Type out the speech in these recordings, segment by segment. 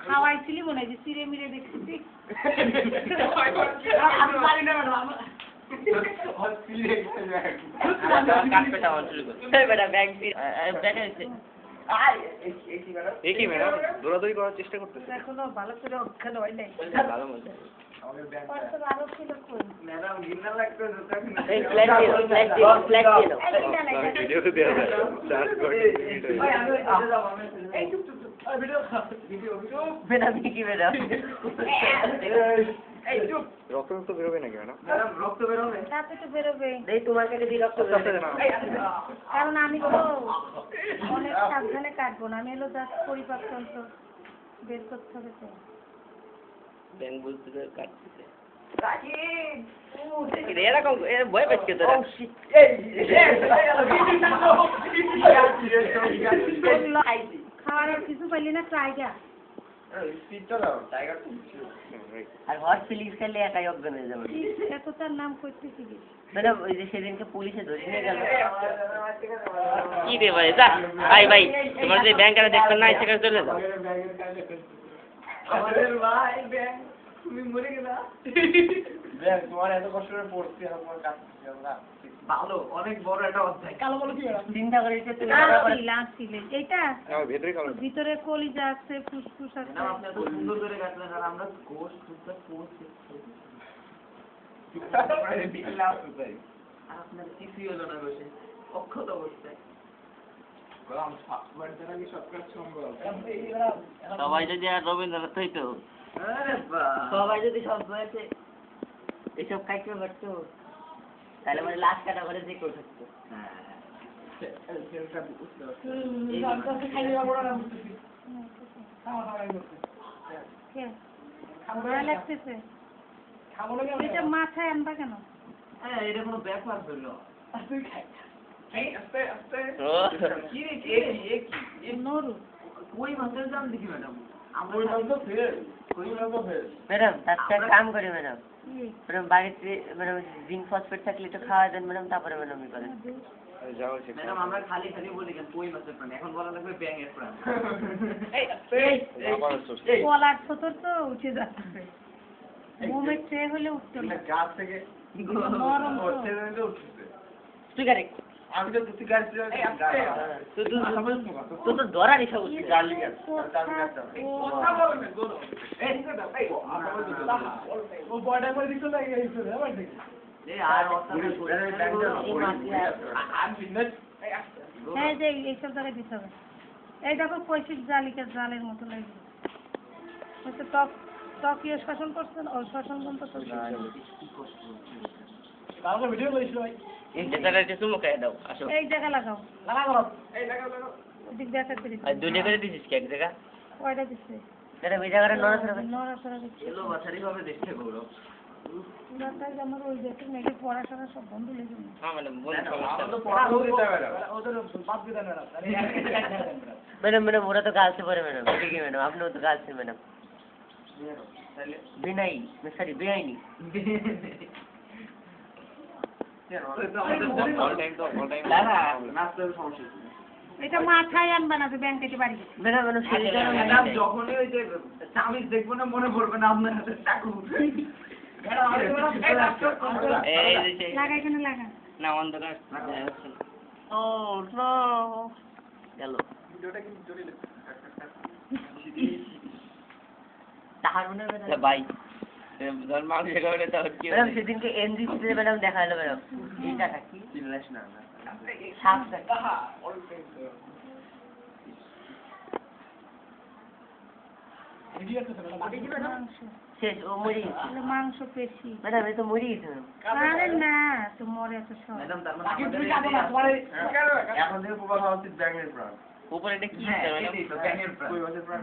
খাওয়াইছিলি মনে হয় যে চিড়ে মিরে দেখছিস আমি পারি না ম্যাডাম কি ম্যাডাম দৌড়াদৌড়ি করার চেষ্টা করতেছে এখনো ভালো করে অজ্ঞান হয় নাই ভালো মজা আরো ছিল কই ম্যাডাম গিন্না লাগতো এই ফ্ল্যাট দিও ভিডিওতে দেওয়া যায় চার্জ করে ভাই আমি এটা যাব আমি এই চুপ চুপ ভিডিও ম্যাডাম কি ম্যাডাম এই চুপ রক্ত তো বেরোবে নাকি ম্যাডাম ম্যাডাম রক্ত বের হবে তাতে তো বেরোবে এই তোমার কাছে দি রক্ত কারণ আমি তো অনেক সাবধানে কাটবো না আমি হলো জাস্ট পরিপাকতন্ত্র বের করতে হবে তো ব্যাংক বলতে কাটতেছে রাকিব এরকম ভয় পাচ্ছে তোরা খাওয়ার কিছু পাইলি না ট্রাইগা আর হট ফিলিংস খেলে একাই অজ্ঞান হয়ে যাবে এত তার নাম করতেছিলি ম্যাডাম ওই যে সেদিনকে পুলিশে ধরে নিয়ে গেল কি রে ভাই যা ভাই ভাই তোমার যে ব্যাংকারে দেখতে না সেখানে চলে যাও আমাদের ভাই ব্যাং তুমি মরে গেলা ব্যাং তোমার এত কষ্ট করে পড়ছি আমার কাছে ভালো অনেক বড় একটা অধ্যায় কালো বলো কি চিন্তা করে যে তুমি লাস্টিলে এইটা আমার ভেতরে কালো ভিতরে কলিজা আছে ফুসফুস আছে না আপনি এত সুন্দর করে কাটলেন আর আমরা কোষ সুন্দর কোষ আপনার কিছুই হলো না বসে অক্ষত অবস্থায় সবাই যদি আর রবীন্দ্রনাথ হইতো আরে বাহ সবাই যদি সব বয়সে এসব খাইতে পারতো তাহলে মানে লাশ কাটা করে যে কেউ থাকতো ভয় লাগতেছে এটা মাথায় আনবা কেন হ্যাঁ এটা কোনো ব্যাপার হলো কি রে কি নরু কই মাছের দাম দেখি ম্যাডাম ম্যাডাম একটা কাম করি ম্যাডাম ম্যাডাম বাড়িতে ম্যাডাম জিঙ্ক ফসফেট থাকলে তো খাওয়া দেন ম্যাডাম তারপরে ম্যাডাম ই করেন যাও ম্যাডাম আমরা খালি খালি বলি কেন কই মাছের প্রাণ এখন বলা লাগবে ব্যাঙের প্রাণ কলার ছোটর তো উঠে যাচ্ছে মোমের ট্রে হলে উঠতো না গাছ থেকে নরম তো। তুই গাড়ি আমি তো তুই গাছ তো তো ধরা নিশা উঠছে গার্লিক গাছ কথা বলবে গোলো এই দাও এই ও বড় করে দিতে লাগে এই আর এই যে এইসব জায়গায় দিতে হবে এই দেখো পৈশিক জালিকা জালের মতো লাগবে হচ্ছে ত্বকীয় শাসন করছেন ও শাসন বন্ধ করছেন ভিডিও করেছিল ভাই এই যেটা তুমি খাই দাও আসো এই জায়গা লাগাও এই লাগাও ওদিক দেখা করে আর দুই জায়গায় দিছিস কি এক জায়গা কয়টা দিচ্ছে এটা ওই জায়গাটা নড়াচড়া করে নড়াচড়া দিচ্ছে এলো বাছারি ভাবে দেখতে গৌরব পুরাটাই আমার ওই দেশের মেয়েকে পড়াশোনা সব বন্ধ লেগে গেল হ্যাঁ ম্যাডাম বলুন ম্যাডাম ম্যাডাম ওরা তো গার্লসে পড়ে ম্যাডাম ঠিকই ম্যাডাম আপনিও তো গার্লসে ম্যাডাম বিনাই সরি বেআইনি এটা মাথায় আনবা না তো ব্যাংক থেকে বাড়ি ম্যাডাম ম্যাডাম ম্যাডাম যখনই ওই যে চামিচ দেখবো না মনে পড়বে না আপনার হাতে চাকু লাগা এখানে লাগা না অন্ধকার ও নো গেল তাহার মনে হয় ভাই ধর মাল জায়গা হলে তো কি ম্যাডাম সেদিনকে এনজিসি ম্যাডাম দেখা হলো ম্যাডam এইটা কি চিল্লাস না সাপ দেখা শেষ ও মরে গেছে মাংস পেশি ম্যাডাম এই তো মরে গেছে আরে না তো মরে এত সব ম্যাডাম তার এখন থেকে প্রবাদ হওয়া উচিত ব্যাঙের প্রাণ উপরে এটা কি ব্যাঙের প্রাণ কই মাছের প্রাণ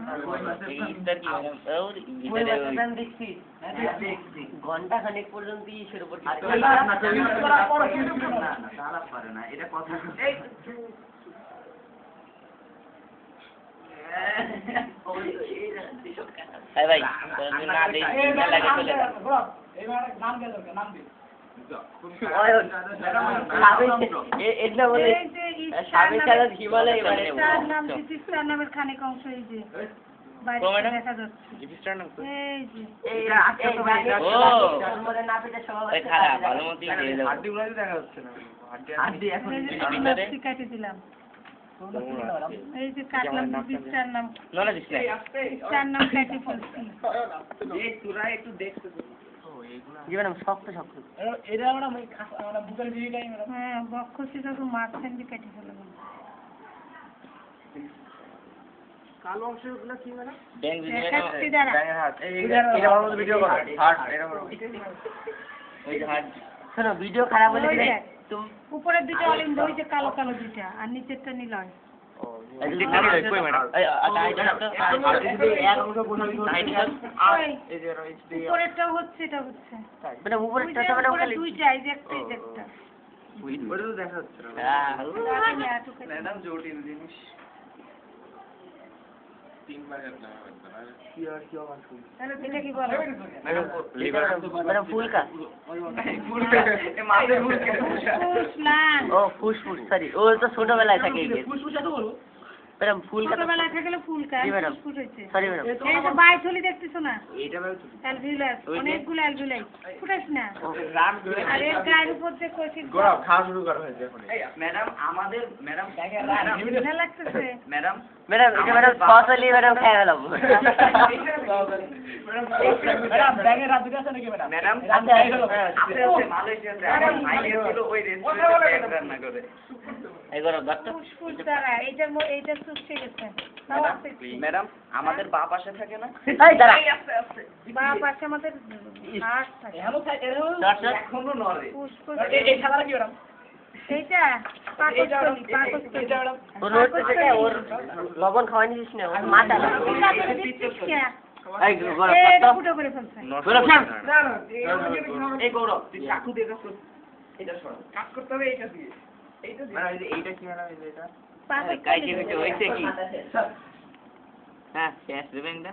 ঘন্টা খানিক পর্যন্ত ইসের উপর পারে না এটা কথা ভাই না দেই লাগে চলে এটা বলে স্বামী ছাড়া হিমালয় নামের খানিক অংশ এই যে বাইরে ও, ম্যাডাম? দেখা যাচ্ছে জিপিস্টার নাম তো এই যে ও। জন্মদিন না পেতে সব ওই খারাপ ভালো মতই দিয়ে দাও হাড্ডিগুলো দেখা যাচ্ছে না হাড্ডি এখন এই যে ভিতরে? নকশি কেটে দিলাম এই যে কাটলাম বিস্টার নাম নলে দিস না বিস্টার নাম কেটে ফেলছি জি ম্যাডাম শক্ত শক্ত এটা আমরা বুকের দিকেই ম্যাডাম হ্যাঁ বক্ষসি যখন মাঝখান দিয়ে কেটে ফেললাম কালো অংশগুলো কি ম্যাডাম ব্যাংক দিদি দেখাচ্ছি দাঁড়া এটা আমার মধ্যে ভিডিও করা হার্ট এটা ওই হাত শোনো ভিডিও খারাপ হলে ওই দেখ, তুমি উপরের দুটো অলিন্দ ওই যে কালো কালো দুটা আর নিচেরটা নীল হয় কই ম্যাডাম এই আইটা তো ওই উপরেরটাও হচ্ছে এটা হচ্ছে মানে উপরে ওই যে মানে উপরে খালি দুইটা এই যে একটা এই যে একটা ওটা তো দেখা যাচ্ছে না দাঁড়া না, এতটুকু। ম্যাডাম জটিল জিনিস এটা কি বলো ম্যাডাম ফুলকা ফুসলান ও ফুসফুস সরি ও তো ছোটবেলায় থাকে ম্যাডাম ফুলকা তো ছোটবেলায় থাকলে ফুলকা জি, ম্যাডাম। ফুসফুস হয়েছে সরি ম্যাডাম এই যে বাইথলি দেখতেছো না এইটা অ্যালভিউলাস অনেকগুলো অ্যালভিউলাই ফুটাস না রান করে আর এর গায়ের উপর যে কোচিং গোড়া খাওয়া শুরু করা হয়েছে এখন ম্যাডাম আমাদের ম্যাডাম না লাগতেছে ম্যাডাম ম্যাডাম এটা ম্যাডাম ফসলি ম্যাডাম খেয়ে গেলাম ম্যাডাম ব্যাগের রাত দিতে আছে নাকি ম্যাডাম ম্যাডাম আচ্ছা, মালয়েশিয়াতে আমার ভাইয়ের ছিল ওই রেস্টুরেন্টে রান্না করে এগুলো ডাক্তার ফুসফুস দ্বারা এইটার চুপসে গেছে তাও আছে কি? ম্যাডাম আমাদের বাঁ পাশে থাকে না এই দাঁড়া বা পাশে আমাদের হাত থাকে দর্শক এখনো নড়ে ফুসফুস এই খেলাটা কি ম্যাডাম এইটা পাকস্থলী পাকস্থলী ওর রোজ থেকে ওর লবণ খাওয়ানি দিস না ওর মাথা এই গরম এটা ফুটো করে ফেলছে এই গৌরব তুই চাকু দিয়ে কাজ কর এটা সর কাজ করতে হবে এইটা দিয়ে এইটা দিয়ে ম্যাডাম এইটা কি ম্যাডাম এটা কাইতে কইতে হইছে কি হ্যাঁ শেষ দেবেন না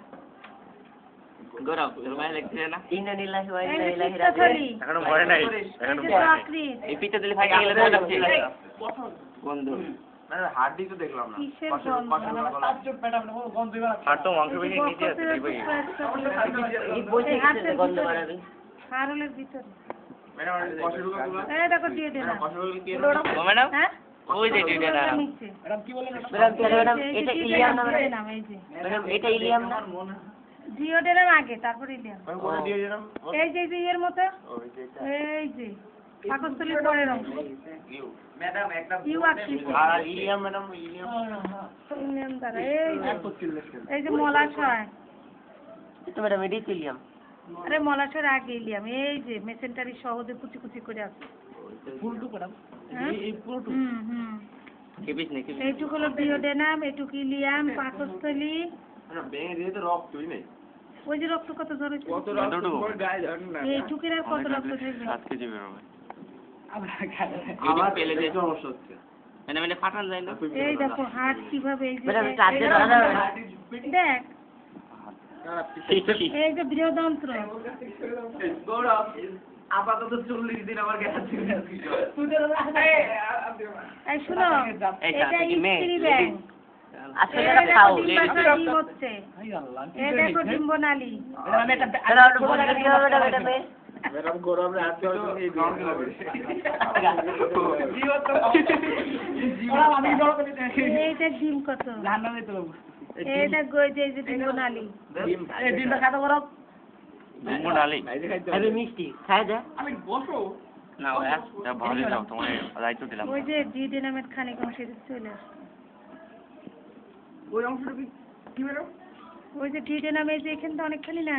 গৌরব তোর মায়ের লেখছে না ইন্নালিল্লাহি ওয়া ইন্না এই ইলাইহি পিত্তথলি এখনো মরে নাই এই যে চাকরির এই পিঠা দিলে ফাইটে গেলে তো লাগছে বন্ধু ম্যাডাম হাড্ডি তো দেখলাম না কিসের গন্ধ গন্ধ আর তো মাংস এই যে বেশি নিচে আছে বক্ষসের এই বসে গেছে গন্ধ বাড়াবে হারলের ভিতরে ম্যাডাম কষেরুকাগুলো এই দেখো দিয়ে দে না কষেরুকাগুলো কি ও ম্যাডাম হ্যাঁ ওই যে ডিউটা না নিচে ম্যাডাম কি বলেন ম্যাডাম তাহলে ম্যাডাম এই যে এটা দিয়ে ইলিয়াম না নাম, এই যে ম্যাডাম এটা ইলিয়াম না জিওডের আগে তারপর ইলিয়াম আমি কোথায় দিয়ে দিলাম এই যে এর মতো ওই যে এই যে পাকস্থলীর পরের অংশ ম্যাডাম একটা ইউ আকৃতি আর ইলিয়াম ম্যাডাম ইলিয়াম ইলিয়াম দ্বারা এই যে মলাশয় তো ম্যাডাম এটাই তো ইলিয়াম আরে মলাশয়ের আগে ইলিয়াম এই যে মেসেন্টারি সহজে কুচি কুচি করে আছে ফুলটুকু ম্যাডাম হ্যাঁ? এই পুরোটুকু হুম কেবিস নাকি এইটুকু হলো ডিওডেনাম এইটুকু ইলিয়াম পাকস্থলী ম্যাডাম ব্যাঙে দিয়ে তো রক্তই নেই ওই যে রক্ত কত ধরেছে কত রক্ত গায়ে ধরেন না এইটুকুর আর কত রক্ত থাকবে 7 কেজি বেরোবে আমার পেলে যে সমস্যা হচ্ছে মানে মানে ফাটান যায় না এই দেখো হাত কিভাবে এই যে ম্যাডাম চার্জে ধরা যাবে না দেখ এই যে বৃহদন্ত্র গৌরব আপাতত 40 দিন আমার গ্যাস এই শুনো এই এটা চাকরি মেয়ে। স্ত্রী ব্যাংক আজকে এই এটা দেখো খাও ডিম্বাশয় ডিম হচ্ছে এই দেখো ডিম্বনালী ম্যাডাম এটা ম্যাডাম একটু বলে দিতে হবে ম্যাডাম এটা মেয়ে ম্যাডাম গৌরব রাতে এই গান গাবে আমি বড় করে দেখি এইটা ডিম কত জান নামে তো এইটা গই যে এই যে ডিম্বনালী এই দিনটা কত গরম মোনালি আমি মিষ্টি খাই দে আমি বসো না ওয়া তা ভালো দাও তোমার দায়িত্ব দিলাম ওই যে ডিডেনামের খানিক অংশ এদিকে চলে আসে ওই অংশটা কি ম্যাডাম ওই যে ডিডেনাম এই যে এখানটা অনেকখানি না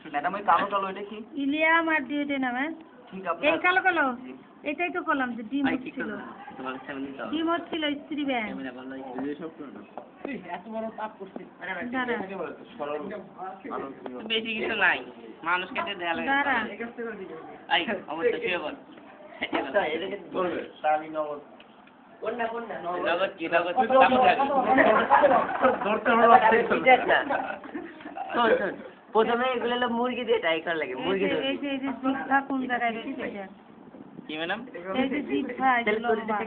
ম্যাডাম ওই কালো কালো এটা কি ইলিয়াম আর ডিডেনাম হ্যাঁ ঠিক এই কালো কালো এটাই তো বললাম যে ডিম আই ঠিক হচ্ছিল তোমার সামনে দাও ডিম হচ্ছিল স্ত্রী ব্যাংক ক্যামেরা ভালো এই সব তো না এত বড় তাপ করছে দাঁড়া বেশি কিছু নাই মানুষকে তো দেয়া লাগে দাঁড়া আই অবস্থা শুয়ে বল বলবে তালি নগদ কোনটা কোনটা নগদ কি নগদ ধরতে হলো বিজেট না শোন শোন প্রথমে এগুলো হলো মুরগি দিয়ে ট্রাই করা লাগে এই মুরগি যে ধরতে এই যে এই যে জিভা কোন জায়গায় রেখেছে এটা? কি ম্যাডাম এই যে জিভা এই যে লম্বা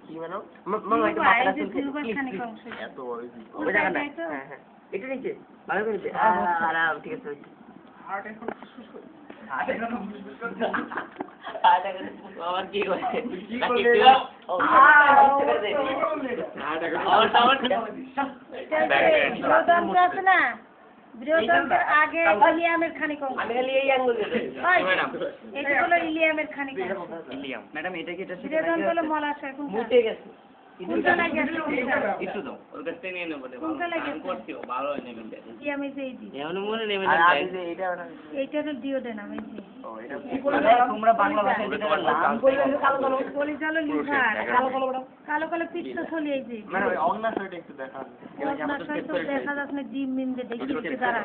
কি বানাও মামা এটা জিহ্বা, এই মাথাটা যে চুলকে জিহ্বার খানিক অংশ। এত বড় ওই জায়গা না ওটাই তো? হ্যাঁ হ্যাঁ এটা নিচে ভালো করে নিচে আরাম ঠিক আছে হার্ট এখন ফুসফুস করে আমার কি করে কি করবে এটা? বৃহদন্ত্র আছে না, বৃহদন্ত্রের আগে ইলিয়ামের খানিক অংশ। আমি খালি এই আঙ্গুল দিয়ে ওই, এটা হলো ইলিয়ামের খানিক অংশ। ইলিয়াম ম্যাডাম এটা কি এটা বৃহদন্ত্র হলো মলাশয়। মুটে গেছে কোনটা লাগে আছে কোনটা? একটু দাও ওর কাছ থেকে নিয়ে নেবো কোনটা লাগে আছে? করছিও ভালো হয় নেবেন ইলিয়াম এই যে এই যে। এমন মনে নেবেন আর আগে যে এইটা বানানো এইটা হলো ডিওডেনাম এই যে। তোমরা বাংলা ভাষায় যেটা নাম কলিজা হলো লিভার। কালো কালো পিত্তথলি এই যে। মানে ওই অন্য সাইডে একটু দেখান আপনার সাথে তো দেখা যাচ্ছে না ডিম মিম যে দেখি দাঁড়া।